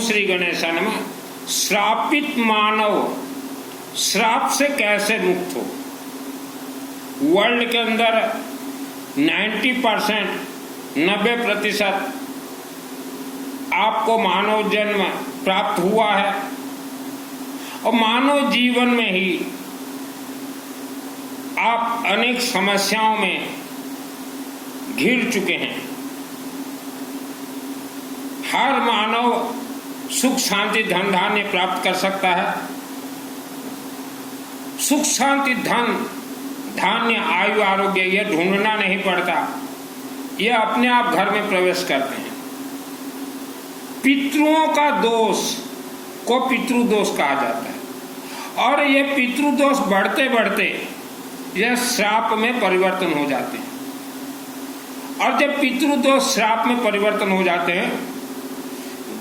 श्री गणेशाय नमः। श्रापित मानव श्राप से कैसे मुक्त हो? वर्ल्ड के अंदर 90% 90% आपको मानव जन्म प्राप्त हुआ है और मानव जीवन में ही आप अनेक समस्याओं में घिर चुके हैं। हर मानव सुख शांति धन धान्य प्राप्त कर सकता है। सुख शांति धन धान्य आयु आरोग्य यह ढूंढना नहीं पड़ता, यह अपने आप घर में प्रवेश करते हैं। पितरों का दोष को पितृदोष कहा जाता है और यह पितृदोष बढ़ते बढ़ते यह श्राप में परिवर्तन हो जाते हैं। और जब पितृदोष श्राप में परिवर्तन हो जाते हैं,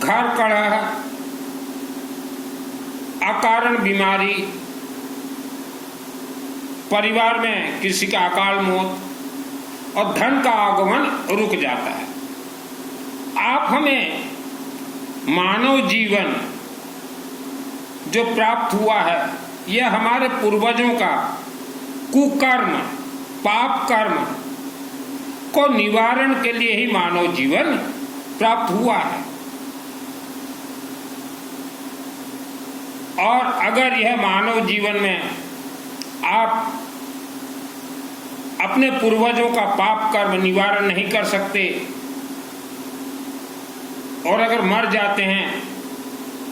घर कलह, अकारण बीमारी, परिवार में किसी का अकाल मौत और धन का आगमन रुक जाता है। आप हमें मानव जीवन जो प्राप्त हुआ है यह हमारे पूर्वजों का कुकर्म पाप कर्म को निवारण के लिए ही मानव जीवन प्राप्त हुआ है। और अगर यह मानव जीवन में आप अपने पूर्वजों का पाप कर्म निवारण नहीं कर सकते और अगर मर जाते हैं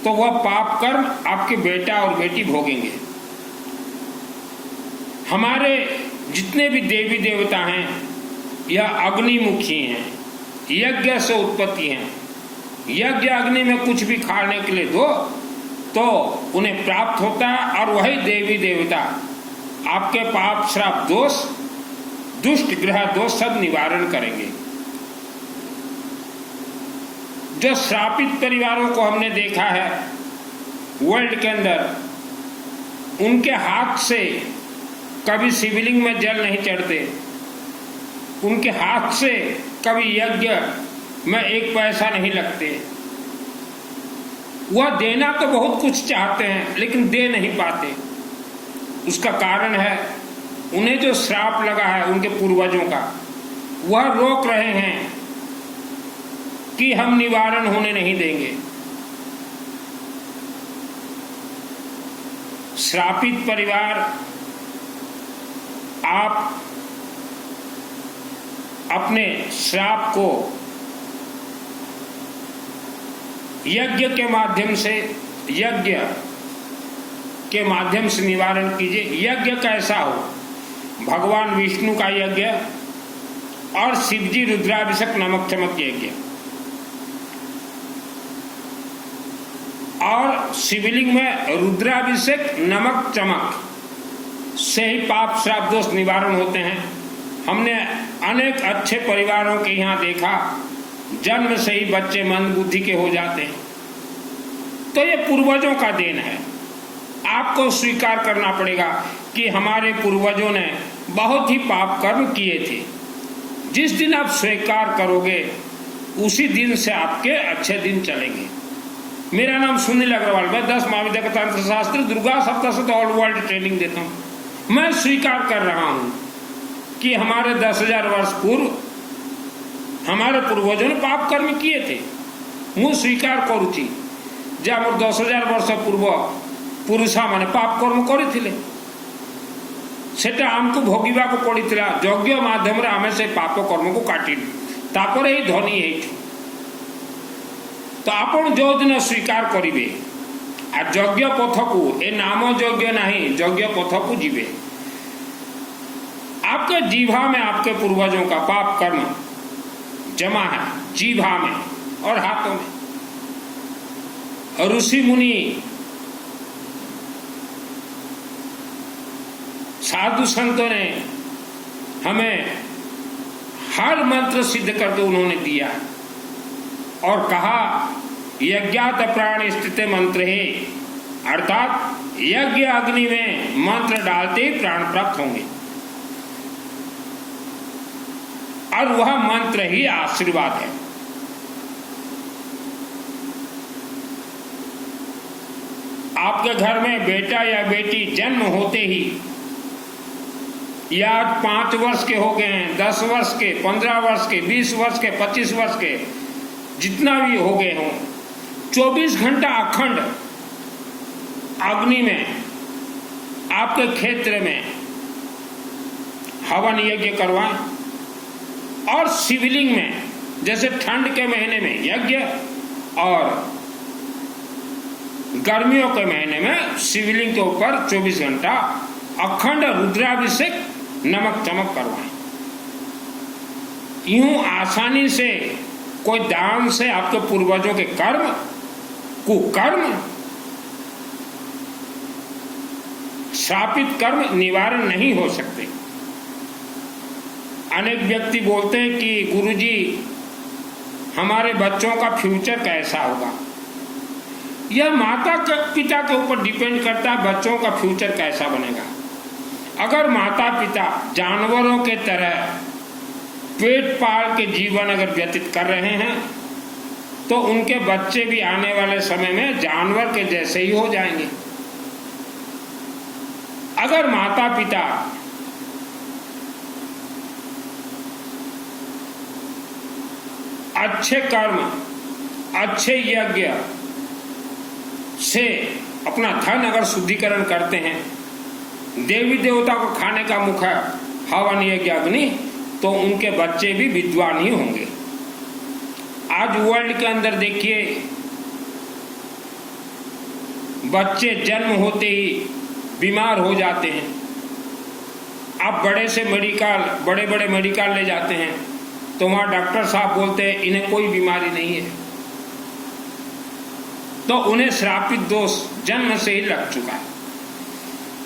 तो वह पाप कर्म आपके बेटा और बेटी भोगेंगे। हमारे जितने भी देवी देवता हैं यह अग्निमुखी हैं, यज्ञ से उत्पत्ति हैं। यज्ञ अग्नि में कुछ भी खाने के लिए दो तो उन्हें प्राप्त होता है और वही देवी देवता आपके पाप श्राप दोष दुष्ट ग्रह दोष सब निवारण करेंगे। जो श्रापित परिवारों को हमने देखा है वर्ल्ड के अंदर, उनके हाथ से कभी शिवलिंग में जल नहीं चढ़ते, उनके हाथ से कभी यज्ञ में एक पैसा नहीं लगते। वह देना तो बहुत कुछ चाहते हैं लेकिन दे नहीं पाते। उसका कारण है उन्हें जो श्राप लगा है उनके पूर्वजों का, वह रोक रहे हैं कि हम निवारण होने नहीं देंगे। श्रापित परिवार, आप अपने श्राप को यज्ञ के माध्यम से निवारण कीजिए। यज्ञ कैसा हो? भगवान विष्णु का यज्ञ और शिवजी रुद्राभिषेक नमक चमक यज्ञ, और शिवलिंग में रुद्राभिषेक नमक चमक से ही पाप श्राप दोष निवारण होते हैं। हमने अनेक अच्छे परिवारों के यहाँ देखा, जन्म से ही बच्चे मंद बुद्धि के हो जाते हैं। तो ये पूर्वजों का देन है। आपको स्वीकार करना पड़ेगा कि हमारे पूर्वजों ने बहुत ही पाप कर्म किए थे। जिस दिन आप स्वीकार करोगे उसी दिन से आपके अच्छे दिन चलेंगे। मेरा नाम सुनील अग्रवाल, मैं 10 महाविद्या तंत्र शास्त्र Durga Saptashati all world training देता हूँ। मैं स्वीकार कर रहा हूँ कि हमारे 10,000 वर्ष पूर्व हमारे पूर्वजों ने पाप कर्म किए थे। ମୁଁ ସ୍ୱୀକାର କରୁଛି ଯେ ଆମର 10,000 ବର୍ଷ ପୂର୍ବ ପୁରୁଷମାନେ ପାପ କର୍ମ କରିଥିଲେ। ସେଟା ଆମକୁ ଭୋଗିବାକୁ ପଡ଼ିଥିଲା। ଯଜ୍ଞ ମାଧ୍ୟମରେ ଆମେ ସେ ପାପ କର୍ମକୁ କାଟିଲୁ, ତାପରେ ଏଇ ଧନୀ ହେଇଛୁ। ତ ଆପଣ ଯୋଉଦିନ ସ୍ୱୀକାର କରିବେ আর যজ্ঞ পথকু এ নাম যজ্ঞ नहीं, यज्ञ पथकू जीवे। आपके जीभा में आपके पूर्वजों का पाप कर्म जमा है, जीभा में और हाथों में। ऋषि मुनि साधु संतों ने हमें हर मंत्र सिद्ध करके उन्होंने दिया और कहा यज्ञात प्राण स्थित मंत्र है, अर्थात यज्ञ अग्नि में मंत्र डालते ही प्राण प्राप्त होंगे और वह मंत्र ही आशीर्वाद है। आपके घर में बेटा या बेटी जन्म होते ही, या 5 वर्ष के हो गए हैं, 10 वर्ष के, 15 वर्ष के, 20 वर्ष के, 25 वर्ष के, जितना भी हो गए हों, 24 घंटा अखंड अग्नि में आपके क्षेत्र में हवन यज्ञ करवाएं। और शिवलिंग में, जैसे ठंड के महीने में यज्ञ और गर्मियों के महीने में शिवलिंग के ऊपर 24 घंटा अखंड रुद्राभिषेक नमक चमक करवाएं। यूं आसानी से कोई दान से आपके पूर्वजों के कर्म, कुकर्म, श्रापित कर्म निवारण नहीं हो सकते। अनेक व्यक्ति बोलते हैं कि गुरुजी हमारे बच्चों का फ्यूचर कैसा होगा। यह माता पिता के ऊपर डिपेंड करता है, बच्चों का फ्यूचर कैसा बनेगा। अगर माता पिता जानवरों के तरह पेट पाल के जीवन अगर व्यतीत कर रहे हैं तो उनके बच्चे भी आने वाले समय में जानवर के जैसे ही हो जाएंगे। अगर माता पिता अच्छे कर्म, अच्छे यज्ञ से अपना धन अगर शुद्धिकरण करते हैं, देवी देवता को खाने का मुख है हवन यज्ञ अग्नि, तो उनके बच्चे भी विद्वान ही होंगे। आज वर्ल्ड के अंदर देखिए, बच्चे जन्म होते ही बीमार हो जाते हैं। आप बड़े बड़े मेडिकल ले जाते हैं तो वहां डॉक्टर साहब बोलते हैं इन्हें कोई बीमारी नहीं है, तो उन्हें श्रापित दोष जन्म से ही लग चुका है।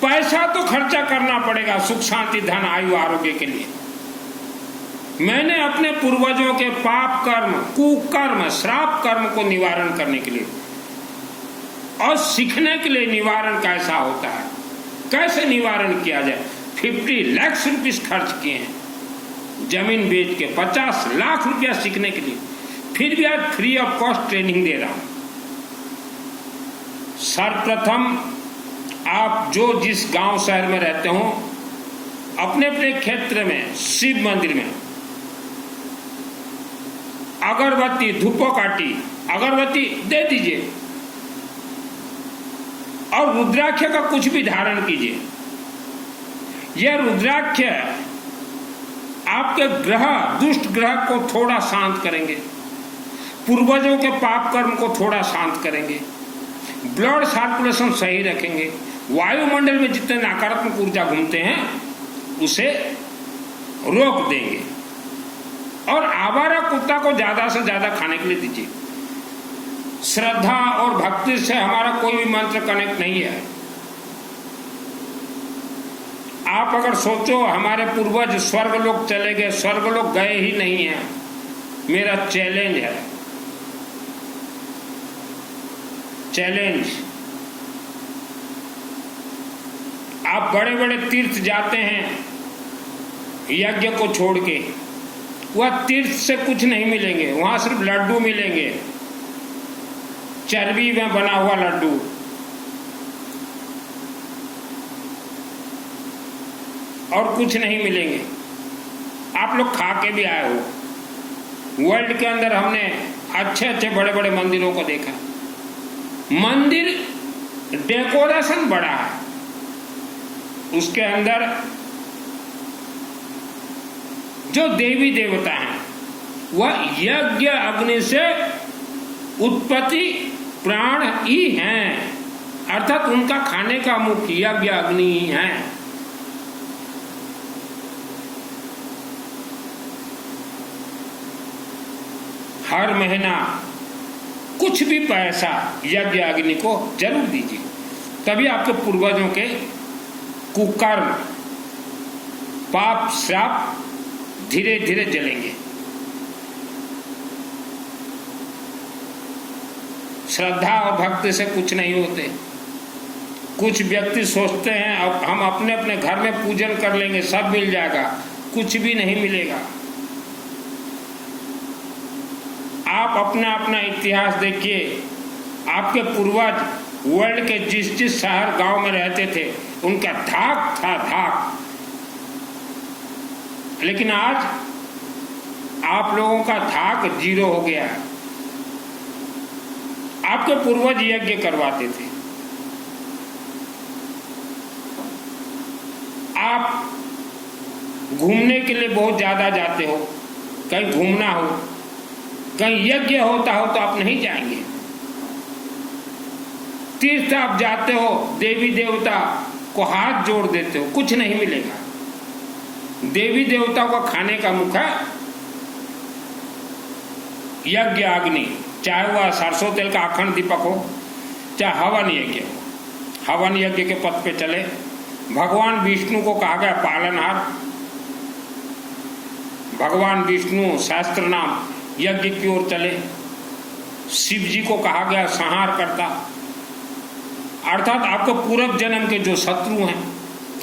पैसा तो खर्चा करना पड़ेगा सुख शांति धन आयु आरोग्य के लिए। मैंने अपने पूर्वजों के पाप कर्म, कुकर्म, श्राप कर्म को निवारण करने के लिए और सीखने के लिए निवारण कैसा होता है, कैसे निवारण किया जाए, 50 लाख रुपीस खर्च किए हैं जमीन बेच के, 50 लाख रुपया सीखने के लिए, फिर भी आज फ्री ऑफ कॉस्ट ट्रेनिंग दे रहा हूं। सर्वप्रथम आप जो जिस गांव शहर में रहते हो, अपने अपने क्षेत्र में शिव मंदिर में अगरबत्ती, धूपकाठी, अगरबत्ती दे दीजिए और रुद्राक्ष का कुछ भी धारण कीजिए। यह रुद्राक्ष आपके ग्रह, दुष्ट ग्रह को थोड़ा शांत करेंगे, पूर्वजों के पाप कर्म को थोड़ा शांत करेंगे, ब्लड सर्कुलेशन सही रखेंगे, वायुमंडल में जितने नकारात्मक ऊर्जा घूमते हैं उसे रोक देंगे और आवारा कुत्ता को ज्यादा से ज्यादा खाने के लिए दीजिए। श्रद्धा और भक्ति से हमारा कोई भी मंत्र कनेक्ट नहीं है। आप अगर सोचो हमारे पूर्वज स्वर्गलोक चले गए, स्वर्गलोक गए ही नहीं है। मेरा चैलेंज है, चैलेंज, आप बड़े बड़े तीर्थ जाते हैं यज्ञ को छोड़ के, वह तीर्थ से कुछ नहीं मिलेंगे, वहां सिर्फ लड्डू मिलेंगे, चर्बी में बना हुआ लड्डू। और कुछ नहीं मिलेंगे। आप लोग खा के भी आए हो। वर्ल्ड के अंदर हमने अच्छे अच्छे बड़े बड़े मंदिरों को देखा, मंदिर डेकोरेशन बड़ा है, उसके अंदर जो देवी देवता हैं वह यज्ञ अग्नि से उत्पत्ति प्राण ही हैं, अर्थात उनका खाने का मुख्य यज्ञ अग्नि ही है। हर महीना कुछ भी पैसा यज्ञ अग्नि को जरूर दीजिए, तभी आपके पूर्वजों के कुकर्म, पाप, श्राप धीरे धीरे जलेंगे। श्रद्धा और भक्ति से कुछ नहीं होते। कुछ व्यक्ति सोचते हैं अब हम अपने अपने घर में पूजन कर लेंगे सब मिल जाएगा, कुछ भी नहीं मिलेगा। आप अपना अपना इतिहास देखिए, आपके पूर्वज वर्ल्ड के जिस जिस शहर गांव में रहते थे उनका धाक था, धाक। लेकिन आज आप लोगों का धाक जीरो हो गया है। आपके पूर्वज यज्ञ करवाते थे, आप घूमने के लिए बहुत ज्यादा जाते हो, कहीं घूमना हो, कहीं यज्ञ होता हो तो आप नहीं जाएंगे। तीर्थ आप जाते हो, देवी देवता को हाथ जोड़ देते हो, कुछ नहीं मिलेगा। देवी देवता को खाने का मुखा यज्ञ अग्नि, चाहे वह सरसों तेल का अखंड दीपक हो, चाहे हवन यज्ञ हो। हवन यज्ञ के पथ पे चले। भगवान विष्णु को कहा गया पालनहार। भगवान विष्णु शास्त्र नाम यज्ञ की ओर चले। शिव जी को कहा गया संहार करता। अर्थात आपके पूर्व जन्म के जो शत्रु हैं,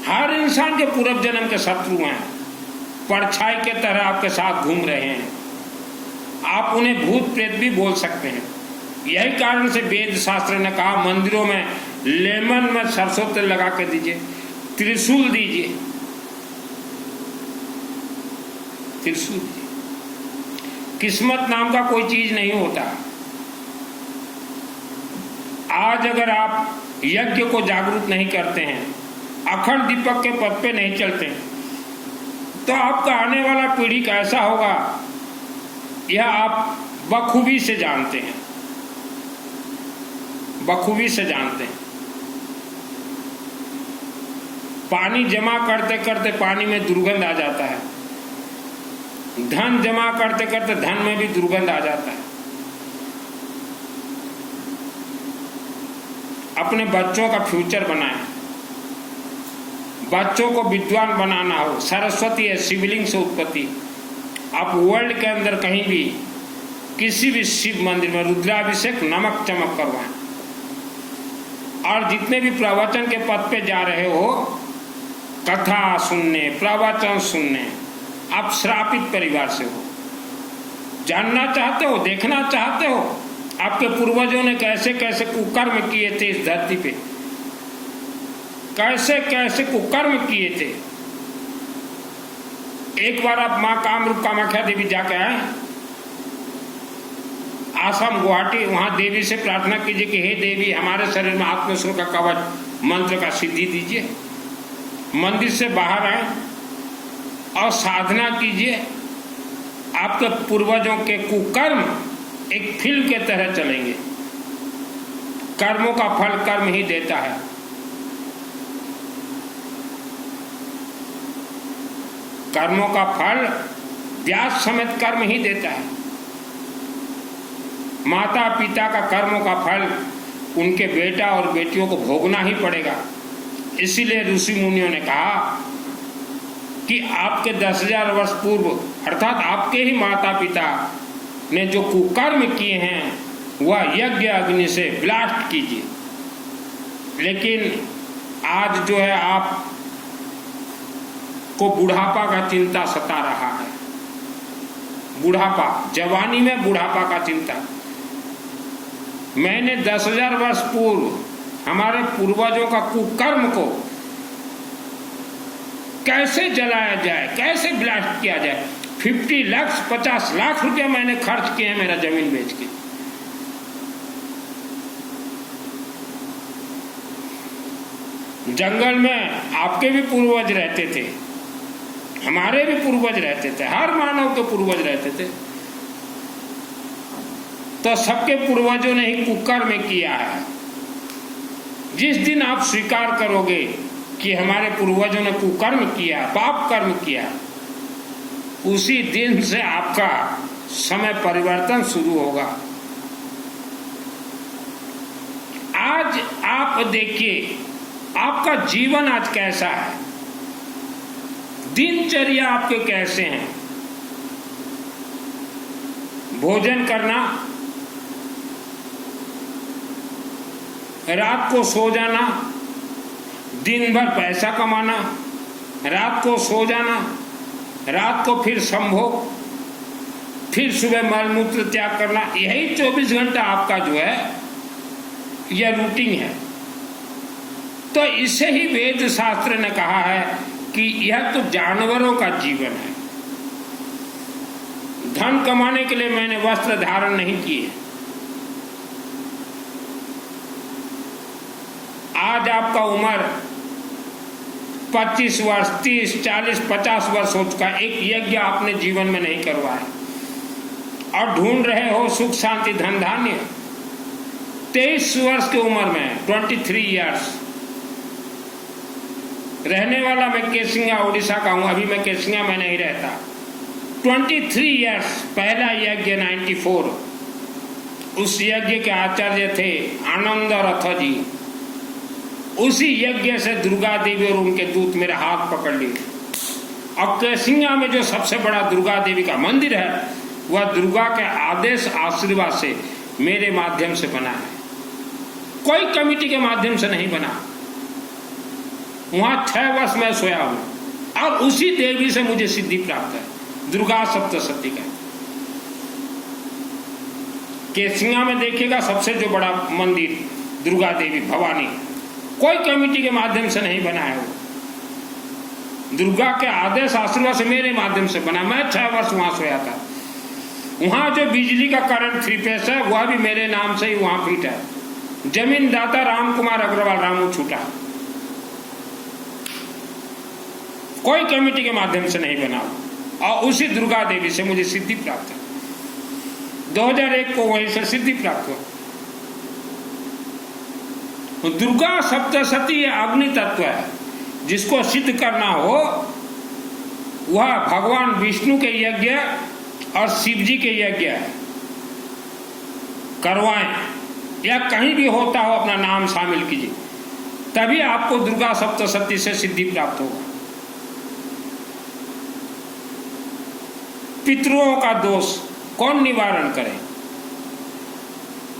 हर इंसान के पूर्व जन्म के शत्रु हैं, परछाई के तरह आपके साथ घूम रहे हैं। आप उन्हें भूत प्रेत भी बोल सकते हैं। यही कारण से वेद शास्त्र ने कहा मंदिरों में लेमन में सरसों तेल लगा के दीजिए, त्रिशूल दीजिए, त्रिशूल दीजिए। किस्मत नाम का कोई चीज नहीं होता। आज अगर आप यज्ञ को जागरूक नहीं करते हैं, अखंड दीपक के पथ पे नहीं चलते हैं, तो आपका आने वाला पीढ़ी कैसा होगा यह आप बखूबी से जानते हैं, बखूबी से जानते हैं। पानी जमा करते करते पानी में दुर्गंध आ जाता है, धन जमा करते करते धन में भी दुर्गंध आ जाता है। अपने बच्चों का फ्यूचर बनाएं। बच्चों को विद्वान बनाना हो, सरस्वती है, शिवलिंग से उत्पत्ति। आप वर्ल्ड के अंदर कहीं भी किसी भी शिव मंदिर में रुद्राभिषेक नमक चमक करवाएं। और जितने भी प्रवचन के पद पे जा रहे हो, कथा सुनने, प्रवचन सुनने, आप श्रापित परिवार से हो। जानना चाहते हो, देखना चाहते हो आपके पूर्वजों ने कैसे कैसे कुकर्म किए थे इस धरती पे, कैसे कैसे कुकर्म किए थे। एक बार आप मां कामरूप कामाख्या देवी जाके आए, आसाम गुवाहाटी, वहां देवी से प्रार्थना कीजिए कि हे देवी हमारे शरीर में आत्मस्वर का कवच मंत्र का सिद्धि दीजिए। मंदिर से बाहर आए और साधना कीजिए। आपके पूर्वजों के कुकर्म एक फिल्म के तरह चलेंगे। कर्मों का फल कर्म ही देता है। कर्मों का फल ब्याज समेत कर्म ही देता है। माता पिता का कर्मों का फल उनके बेटा और बेटियों को भोगना ही पड़ेगा। इसीलिए ऋषि मुनियों ने कहा कि आपके 10,000 वर्ष पूर्व अर्थात आपके ही माता पिता ने जो कुकर्म किए हैं वह यज्ञ अग्नि से ब्लास्ट कीजिए। लेकिन आज जो है आप को बुढ़ापा का चिंता सता रहा है। बुढ़ापा, जवानी में बुढ़ापा का चिंता। मैंने 10,000 वर्ष पूर्व हमारे पूर्वजों का कुकर्म को कैसे जलाया जाए, कैसे ब्लास्ट किया जाए। 50 लाख 50 लाख रुपया मैंने खर्च किए मेरा जमीन बेच के। जंगल में आपके भी पूर्वज रहते थे, हमारे भी पूर्वज रहते थे, हर मानव के पूर्वज रहते थे। तो सबके पूर्वजों ने ही कुकर्म किया है। जिस दिन आप स्वीकार करोगे कि हमारे पूर्वजों ने कुकर्म किया, पाप कर्म किया, उसी दिन से आपका समय परिवर्तन शुरू होगा। आज आप देखिए आपका जीवन आज कैसा है, दिनचर्या आपके कैसे हैं। भोजन करना, रात को सो जाना, दिन भर पैसा कमाना, रात को सो जाना, रात को फिर संभोग, फिर सुबह मलमूत्र त्याग करना, यही 24 घंटा आपका जो है यह रूटीन है। तो इसे ही वेद शास्त्र ने कहा है कि यह तो जानवरों का जीवन है। धन कमाने के लिए मैंने वस्त्र धारण नहीं किए। आज आपका उम्र 25 वर्ष, 30, 40, 50 वर्ष हो चुका, एक यज्ञ आपने जीवन में नहीं करवाया और ढूंढ रहे हो सुख शांति धन धान्य। 23 वर्ष की उम्र में, 23 इयर्स, रहने वाला मैं केसिंगा उड़ीसा का हूं, अभी मैं केसिंगा में नहीं रहता। 23 इयर्स, पहला यज्ञ 94, उस यज्ञ के आचार्य थे आनंद रथ जी। उसी यज्ञ से दुर्गा देवी और उनके दूत मेरे हाथ पकड़ लिए। और केसिंगा में जो सबसे बड़ा दुर्गा देवी का मंदिर है, वह दुर्गा के आदेश आशीर्वाद से मेरे माध्यम से बना है, कोई कमेटी के माध्यम से नहीं बना। वहां 6 वर्ष मैं सोया हूं और उसी देवी से मुझे सिद्धि प्राप्त है, दुर्गा सप्तशती का। केसिंगा में देखिएगा सबसे जो बड़ा मंदिर दुर्गा देवी भवानी, कोई कमेटी के माध्यम से नहीं बना है, वो दुर्गा के आदेश आशीर्वाद से मेरे माध्यम से बना। मैं 6 वर्ष वहां सोया था। वहां जो बिजली का करंट 3 फेस है, वह भी मेरे नाम से ही वहां फिट है। जमीन दाता राम कुमार अग्रवाल रामू छूटा, कोई कमेटी के माध्यम से नहीं बना। और उसी दुर्गा देवी से मुझे सिद्धि प्राप्त है। 2001 को वहीं से सिद्धि प्राप्त हुआ। दुर्गा सप्तशती अग्नि तत्व है, जिसको सिद्ध करना हो वह भगवान विष्णु के यज्ञ और शिव जी के यज्ञ करवाएं, या कहीं भी होता हो अपना नाम शामिल कीजिए, तभी आपको दुर्गा सप्तशती से सिद्धि प्राप्त होगा। पितरों का दोष कौन निवारण करे?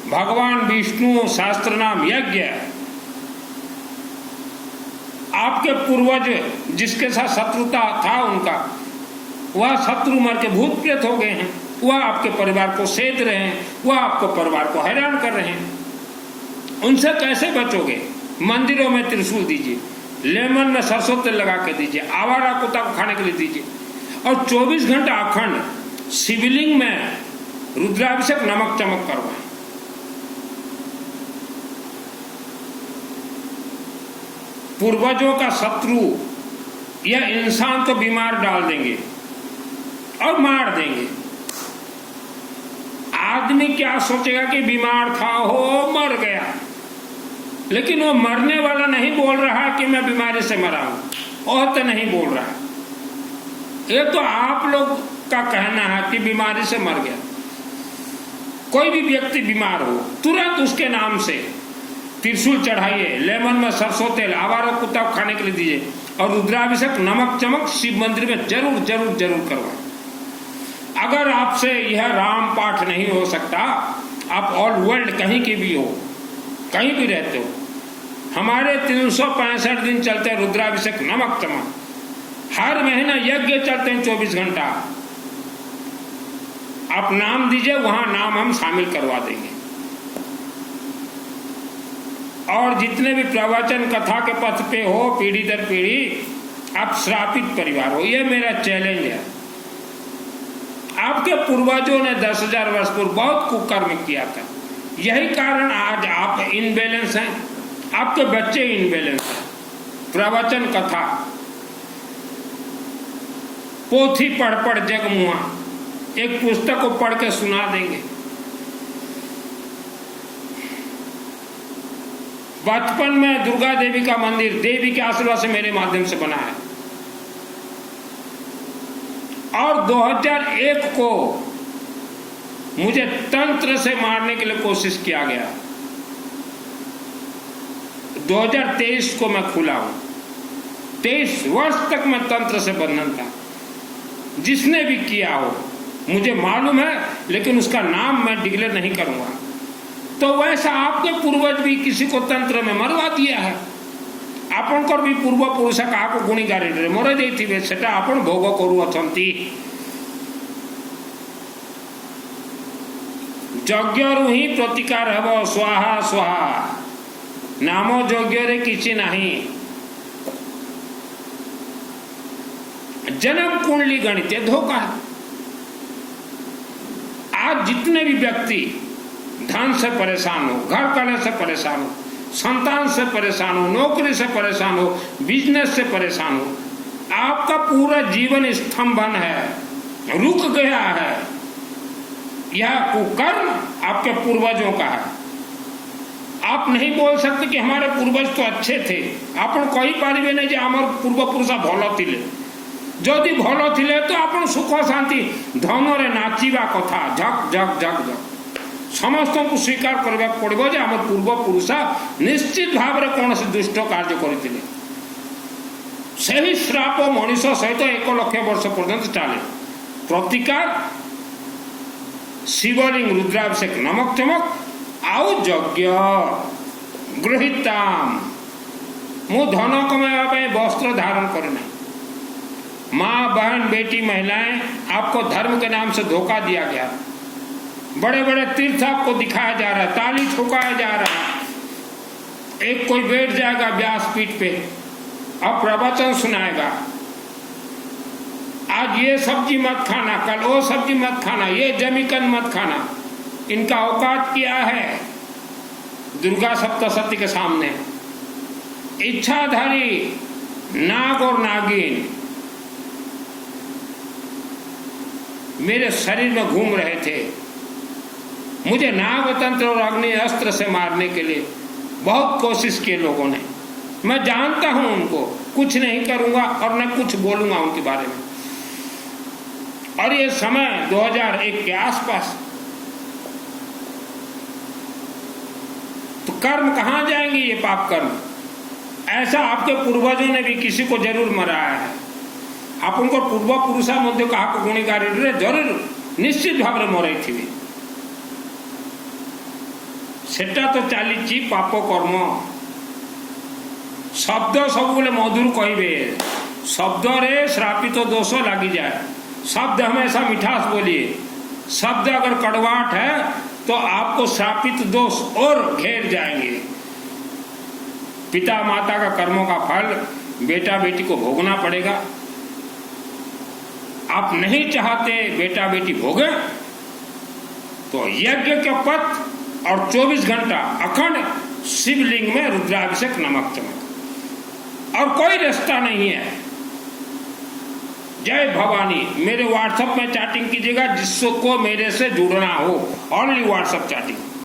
भगवान विष्णु शास्त्र नाम यज्ञ। आपके पूर्वज जिसके साथ शत्रुता था उनका, वह शत्रु मर के भूत प्रेत हो गए हैं, वह आपके परिवार को सेध रहे हैं, वह आपको परिवार को हैरान कर रहे हैं। उनसे कैसे बचोगे? मंदिरों में त्रिशूल दीजिए, लेमन में सरसों तेल लगा के दीजिए, आवारा कुत्ता को खाने के लिए दीजिए, और 24 घंटा अखंड शिवलिंग में रुद्राभिषेक नमक चमक करवाएं। पूर्वजों का शत्रु यह इंसान को बीमार डाल देंगे और मार देंगे। आदमी क्या सोचेगा कि बीमार था, हो मर गया, लेकिन वो मरने वाला नहीं बोल रहा कि मैं बीमारी से मरा हूं, और तो नहीं बोल रहा। ये तो आप लोग का कहना है कि बीमारी से मर गया। कोई भी व्यक्ति बीमार हो, तुरंत उसके नाम से त्रिशूल चढ़ाइए, लेमन में सरसों तेल, आवारा कुत्ता को खाने के लिए दीजिए, और रुद्राभिषेक नमक चमक शिव मंदिर में जरूर जरूर जरूर करवाएं। अगर आपसे यह राम पाठ नहीं हो सकता, आप ऑल वर्ल्ड कहीं की भी हो, कहीं भी रहते हो, हमारे 365 दिन चलते रुद्राभिषेक नमक चमक, हर महीना यज्ञ चलते हैं 24 घंटा। आप नाम दीजिए, वहां नाम हम शामिल करवा देंगे। और जितने भी प्रवचन कथा के पथ पे हो, पीढ़ी दर पीढ़ी, आप श्रापित परिवार हो, ये मेरा चैलेंज है। आपके पूर्वजों ने 10,000 वर्ष पूर्व बहुत कुकर्म किया था, यही कारण आज आप इनबैलेंस हैं, आपके बच्चे इनबैलेंस हैं। प्रवचन कथा पोथी पढ़ पढ़ जग मुआ, एक पुस्तक को पढ़ के सुना देंगे। बचपन में दुर्गा देवी का मंदिर देवी के आशीर्वाद से मेरे माध्यम से बना है, और 2001 को मुझे तंत्र से मारने के लिए कोशिश किया गया। 2023 को मैं खुला हूं। 23 वर्ष तक मैं तंत्र से बंधन था। जिसने भी किया हो मुझे मालूम है, लेकिन उसका नाम मैं डिक्लेयर नहीं करूंगा। तो वैसा आपके पूर्वज भी किसी को तंत्र में मरवा दिया है। आपनकर भी पूर्व पुरुष क्या गुणी गाड़ी मर जाइए, सेटा आपण भोग करूछंती। यज्ञ ही प्रतिकार हब स्वाहा स्वाहा। नामो जोग्य रे किसी नहीं। जन्म कुंडली गणित ये धोखा है। आज जितने भी व्यक्ति धन से परेशान हो, घर करने से परेशान हो, संतान से परेशान हो, नौकरी से परेशान हो, बिजनेस से परेशान हो, आपका पूरा जीवन स्तंभन है, रुक गया है। यह कुकर्म आपके पूर्वजों का है। आप नहीं बोल सकते कि हमारे पूर्वज तो अच्छे थे। आपण कही पारिबे नहीं जे हमर पूर्वपुरुष भल थिले। जदि भल थिले तो आपण सुख शांति धनरे नाचिबा कथा झक झक झक झक समस्त को स्वीकार करबा पड़िबो जे हमर पूर्वपुरुष निश्चित भाव रे कोनोसी दुष्ट कार्य करथिले। सही श्राप मनुष्य सहित 1 लाख वर्ष पर्यंत चले। प्रतिकार शिवलिंग रुद्राभिषेक नमक चमक आउ यज्ञ गृहीताम। मु धन कमाइबा वस्त्र धारण करना। माँ बहन बेटी महिलाएं आपको धर्म के नाम से धोखा दिया गया। बड़े बड़े तीर्थ आपको दिखाया जा रहा है, ताली ठोकाया जा रहा है। एक कोई बैठ जाएगा व्यासपीठ पे अब प्रवचन सुनाएगा, आज ये सब्जी मत खाना, कल वो सब्जी मत खाना, ये जमीकन मत खाना। इनका औकात क्या है दुर्गा सप्तशती के सामने? इच्छाधारी नाग और नागिन मेरे शरीर में घूम रहे थे। मुझे नागतंत्र और अग्नि अस्त्र से मारने के लिए बहुत कोशिश की लोगों ने। मैं जानता हूं उनको, कुछ नहीं करूंगा और न कुछ बोलूंगा उनके बारे में। और ये समय 2001 के आसपास। तो कर्म कहां जाएंगे ये पाप कर्म? ऐसा आपके पूर्वजों ने भी किसी को जरूर मराया है। आप उनको पूर्व पुरुषा मध्य कहा गुणिगारी जरूर निश्चित भाव में मरई थी। सेटा तो चली पाप कर्म। शब्द सब मधुर कहे, शब्द रे श्रापित तो दोष लगी जाए। शब्द हमेशा मिठास बोलिए। शब्द अगर कड़वाहट है तो आपको श्रापित दोष और घेर जाएंगे। पिता माता का कर्मों का फल बेटा बेटी को भोगना पड़ेगा। आप नहीं चाहते बेटा बेटी भोगे तो यज्ञ के पथ और 24 घंटा अखंड शिवलिंग में रुद्राभिषेक नमक चमक, और कोई रास्ता नहीं है। जय भवानी। मेरे व्हाट्सएप में चैटिंग कीजिएगा जिसको मेरे से जुड़ना हो। Only WhatsApp chatting.